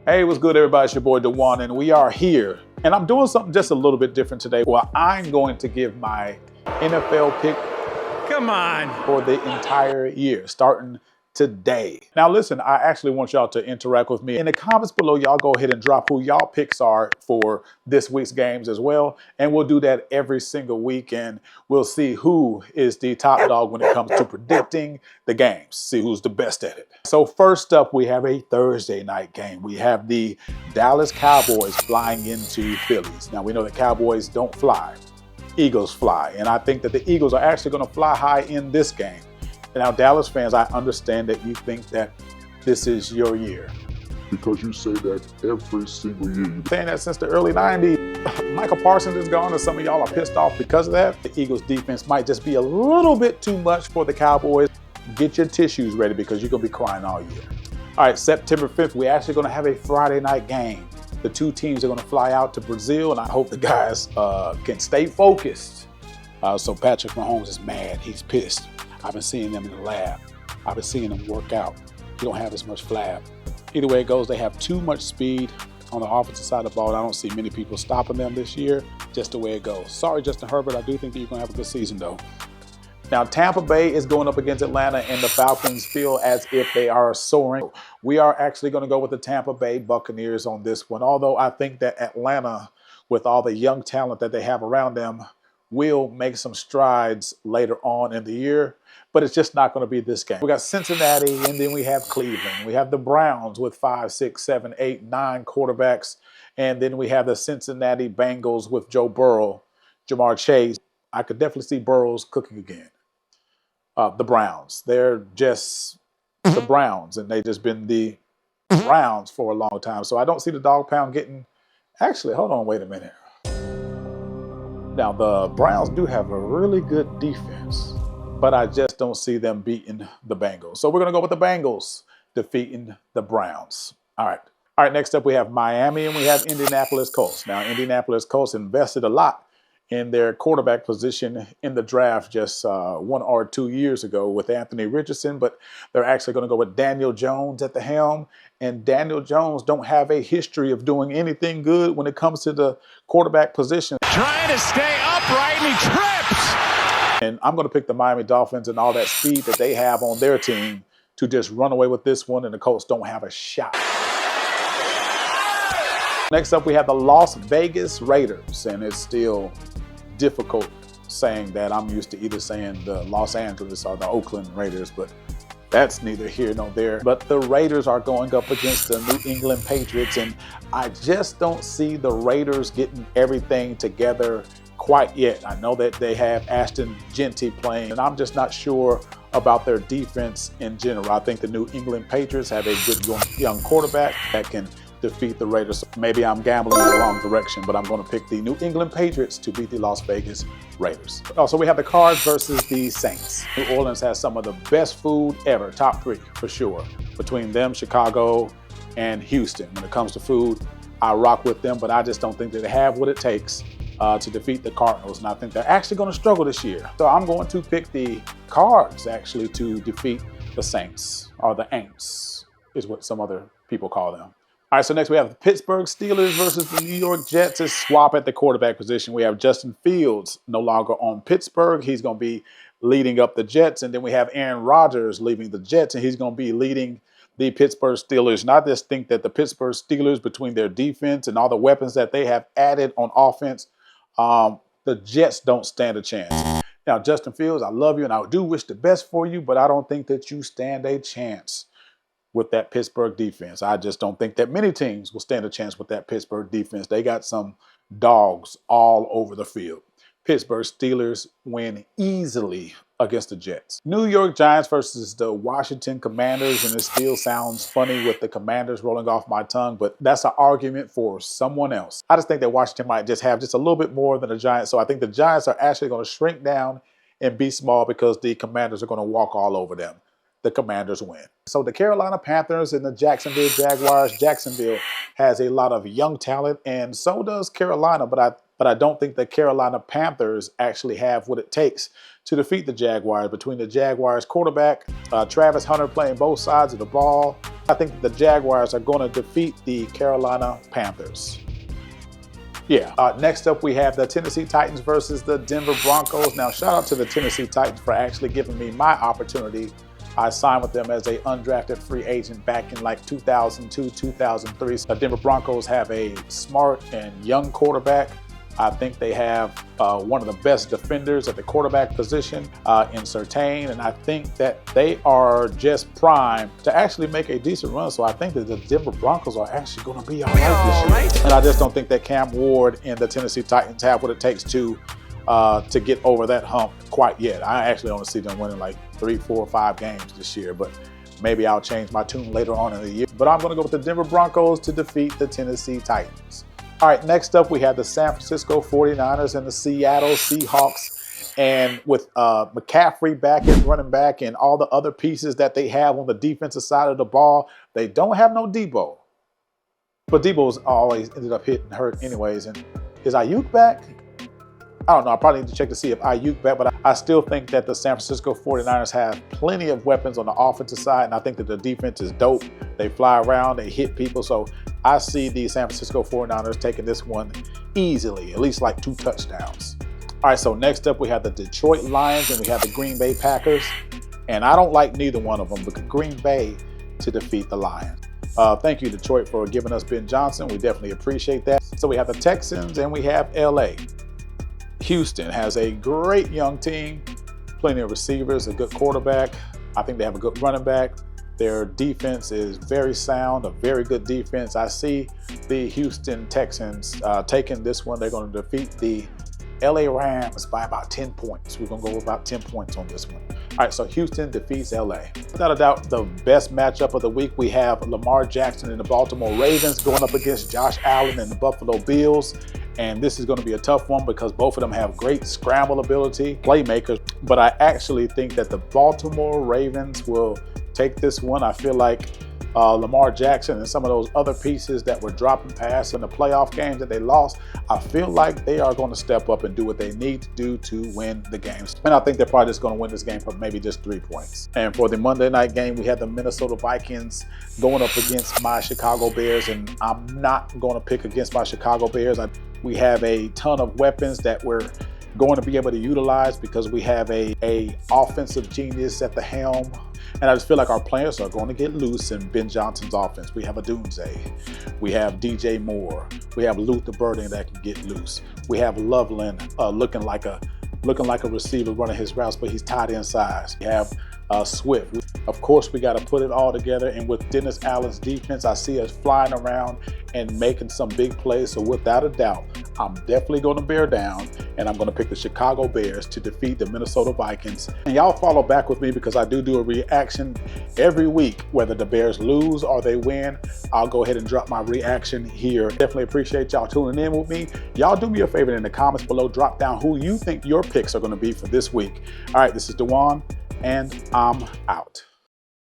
Hey, what's good, everybody? It's your boy, Dewan, and we are here. And I'm doing something just a little bit different today. Well, I'm going to give my NFL pick for the entire year, starting today. Now, listen, I actually want y'all to interact with me. In the comments below, y'all go ahead and drop who y'all picks are for this week's games as well. And we'll do that every single week, and we'll see who is the top dog when it comes to predicting the games, see who's the best at it. So first up, we have a Thursday night game. We have the Dallas Cowboys flying into Phillies. Now, we know that Cowboys don't fly. Eagles fly. And I think that the Eagles are actually going to fly high in this game. And now, Dallas fans, I understand that you think that this is your year. Because you say that every single year. You've been saying that since the early 90s. Michael Parsons is gone, and some of y'all are pissed off because of that. The Eagles defense might just be a little bit too much for the Cowboys. Get your tissues ready because you're going to be crying all year. All right, September 5th, we're actually going to have a Friday night game. The two teams are going to fly out to Brazil, and I hope the guys can stay focused. So Patrick Mahomes is mad. He's pissed. I've been seeing them in the lab. I've been seeing them work out. He don't have as much flab. Either way it goes, they have too much speed on the offensive side of the ball. I don't see many people stopping them this year, just the way it goes. Sorry, Justin Herbert. I do think that you're going to have a good season, though. Now, Tampa Bay is going up against Atlanta, and the Falcons feel as if they are soaring. We are actually going to go with the Tampa Bay Buccaneers on this one, although I think that Atlanta, with all the young talent that they have around them, will make some strides later on in the year, but it's just not going to be this game. We got Cincinnati, and then we have Cleveland. We have the Browns with 5, 6, 7, 8, 9 quarterbacks, and then we have the Cincinnati Bengals with Joe Burrow, Jamar Chase. I could definitely see Burrows cooking again. The Browns, they're just the Browns, and they've just been the Browns for a long time. So I don't see the dog pound getting, actually, hold on, wait a minute. Now, the Browns do have a really good defense, but I just don't see them beating the Bengals. So we're going to go with the Bengals defeating the Browns. All right, next up we have Miami, and we have Indianapolis Colts. Now, Indianapolis Colts invested a lot in their quarterback position in the draft just 1 or 2 years ago with Anthony Richardson, but they're actually going to go with Daniel Jones at the helm, and Daniel Jones don't have a history of doing anything good when it comes to the quarterback position. Trying to stay upright, and he trips! And I'm going to pick the Miami Dolphins and all that speed that they have on their team to just run away with this one, and the Colts don't have a shot. Next up, we have the Las Vegas Raiders, and it's still difficult saying that. I'm used to either saying the Los Angeles or the Oakland Raiders, but that's neither here nor there. But the Raiders are going up against the New England Patriots, and I just don't see the Raiders getting everything together quite yet. I know that they have Ashton Genty playing, and I'm just not sure about their defense in general. I think the New England Patriots have a good young quarterback that can defeat the Raiders. Maybe I'm gambling in the wrong direction, but I'm going to pick the New England Patriots to beat the Las Vegas Raiders. Also, we have the Cards versus the Saints. New Orleans has some of the best food ever, top 3 for sure. Between them, Chicago, and Houston. When it comes to food, I rock with them, but I just don't think that they have what it takes to defeat the Cardinals, and I think they're actually going to struggle this year. So I'm going to pick the Cards actually to defeat the Saints, or the Aints is what some other people call them. All right, so next we have the Pittsburgh Steelers versus the New York Jets. It's swap at the quarterback position. We have Justin Fields no longer on Pittsburgh. He's going to be leading up the Jets. And then we have Aaron Rodgers leaving the Jets, and he's going to be leading the Pittsburgh Steelers. And I just think that the Pittsburgh Steelers, between their defense and all the weapons that they have added on offense, the Jets don't stand a chance. Now, Justin Fields, I love you, and I do wish the best for you, but I don't think that you stand a chance with that Pittsburgh defense. I just don't think that many teams will stand a chance with that Pittsburgh defense. They got some dogs all over the field. Pittsburgh Steelers win easily against the Jets. New York Giants versus the Washington Commanders, and it still sounds funny with the Commanders rolling off my tongue, but that's an argument for someone else. I just think that Washington might just have just a little bit more than the Giants, so I think the Giants are actually going to shrink down and be small because the Commanders are going to walk all over them. The Commanders win. So the Carolina Panthers and the Jacksonville Jaguars. Jacksonville has a lot of young talent, and so does Carolina, but I don't think the Carolina Panthers actually have what it takes to defeat the Jaguars. Between the Jaguars quarterback, Travis Hunter playing both sides of the ball, I think the Jaguars are going to defeat the Carolina Panthers. Next up we have the Tennessee Titans versus the Denver Broncos. Now, shout out to the Tennessee Titans for actually giving me my opportunity. I signed with them as an undrafted free agent back in like 2002, 2003. The Denver Broncos have a smart and young quarterback. I think they have one of the best defenders at the quarterback position in Surtain, and I think that they are just primed to actually make a decent run. So I think that the Denver Broncos are actually going to be all right this year. And I just don't think that Cam Ward and the Tennessee Titans have what it takes to get over that hump quite yet. I actually only see them winning like 3, 4, 5 games this year, but maybe I'll change my tune later on in the year. But I'm going to go with the Denver Broncos to defeat the Tennessee Titans. All right, next up we have the San Francisco 49ers and the Seattle Seahawks. And with McCaffrey back at running back and all the other pieces that they have on the defensive side of the ball, they don't have no Debo. But Debo's always ended up hitting hurt anyways. And is Ayuk back? I don't know. I probably need to check to see if Ayuk back, but I still think that the San Francisco 49ers have plenty of weapons on the offensive side, and I think that the defense is dope. They fly around, they hit people, so I see the San Francisco 49ers taking this one easily, at least like 2 touchdowns. All right, so next up we have the Detroit Lions and we have the Green Bay Packers, and I don't like neither one of them, but Green Bay to defeat the Lions. Thank you, Detroit, for giving us Ben Johnson. We definitely appreciate that. So we have the Texans and we have LA. Houston has a great young team, plenty of receivers, a good quarterback. I think they have a good running back. Their defense is very sound, a very good defense. I see the Houston Texans taking this one. They're going to defeat the LA Rams by about 10 points. We're going to go about 10 points on this one. All right, so Houston defeats LA. Without a doubt, the best matchup of the week, we have Lamar Jackson and the Baltimore Ravens going up against Josh Allen and the Buffalo Bills. And this is going to be a tough one because both of them have great scramble ability, playmakers. But I actually think that the Baltimore Ravens will take this one. I feel like Lamar Jackson and some of those other pieces that were dropping pass in the playoff games that they lost, I feel like they are going to step up and do what they need to do to win the games. And I think they're probably just going to win this game for maybe just 3 points. And for the Monday night game, we have the Minnesota Vikings going up against my Chicago Bears, and I'm not going to pick against my Chicago Bears. We have a ton of weapons that we're going to be able to utilize because we have a offensive genius at the helm. And I just feel like our players are going to get loose in Ben Johnson's offense. We have a Doomsday. We have DJ Moore. We have Luther Burden that can get loose. We have Loveland looking like a receiver running his routes, but he's tight end size. We have Swift. Of course, we got to put it all together. And with Dennis Allen's defense, I see us flying around and making some big plays. So without a doubt, I'm definitely going to bear down, and I'm going to pick the Chicago Bears to defeat the Minnesota Vikings. And y'all follow back with me because I do a reaction every week. Whether the Bears lose or they win, I'll go ahead and drop my reaction here. Definitely appreciate y'all tuning in with me. Y'all do me a favor in the comments below. Drop down who you think your picks are going to be for this week. All right, this is Dewan, and I'm out.